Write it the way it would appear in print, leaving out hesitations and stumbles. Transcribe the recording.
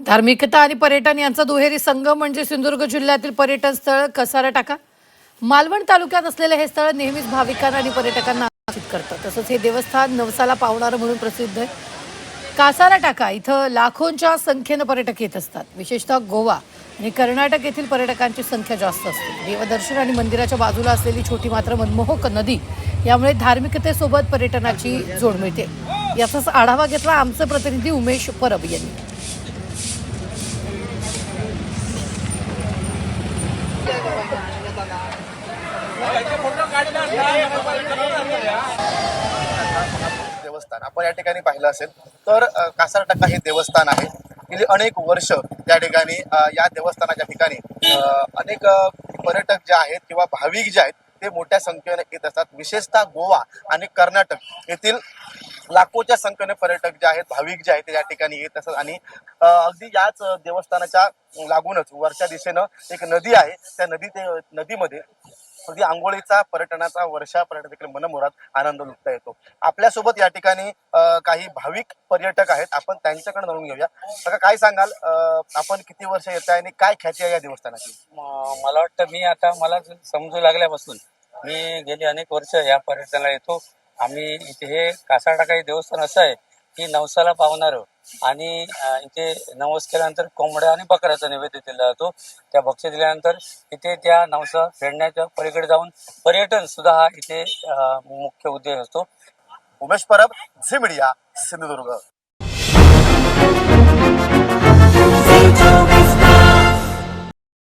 धार्मिकता आणि पर्यटन यांचा दुहेरी संगम म्हणजे सिंधुदुर्ग जिल्ह्यातील पर्यटन स्थळ कसारा टाका. मालवण तालुक्यात असलेले हे स्थळ नेहमीच भाविकांना आणि पर्यटकांना आकर्षित करतं. तसंच हे देवस्थान नवसाला पावणारं म्हणून प्रसिद्ध आहे. कासारा टाका इथं लाखोंच्या संख्येनं पर्यटक येत असतात. विशेषतः गोवा आणि कर्नाटक येथील पर्यटकांची संख्या जास्त असते. देवदर्शन आणि मंदिराच्या बाजूला असलेली छोटी मात्र मनमोहक नदी यामुळे धार्मिकतेसोबत पर्यटनाची जोड मिळते. याचाच आढावा घेतला आमचे प्रतिनिधी उमेश परब यांनी. देवस्थान आपण या ठिकाणी पाहिलं असेल तर कासार टक्का हे देवस्थान आहे. गेली अनेक वर्ष त्या ठिकाणी या देवस्थानाच्या ठिकाणी अनेक पर्यटक जे आहेत किंवा भाविक जे आहेत ते मोठ्या संख्येने येत असतात. विशेषतः गोवा आणि कर्नाटक येथील लाखोच्या संख्येने पर्यटक जे आहेत भाविक जे आहेत ते या ठिकाणी येत असतात. आणि अगदी याच देवस्थानाच्या लागूनच वरच्या दिशेनं एक नदी आहे. त्या नदीमध्ये अगदी आंघोळीचा पर्यटनाचा वर्षा पर्यटन देखील मनमुराद आनंद लुटता येतो. आपल्यासोबत या ठिकाणी काही भाविक पर्यटक आहेत. आपण त्यांच्याकडे जाणून घेऊया. आता काय सांगाल, आपण किती वर्ष येत आहे आणि काय ख्याती आहे या देवस्थानाची? मला वाटतं मला समजू लागल्यापासून मी गेली अनेक वर्ष या पर्यटनाला येतो. आम्ही इथे हे कासारटाका हे देवस्थान असं आहे की नवसाला पावणारं आणि इथे नवस केल्यानंतर कोंबड्या आणि बकऱ्याचा नैवेद्य दिला जातो. त्या भक्ष्य दिल्यानंतर इथे त्या नवसा फेडण्याच्या पलीकडे जाऊन पर्यटन सुद्धा हा इथे मुख्य उद्देश असतो. उमेश परब, झी मीडिया, सिंधुदुर्ग.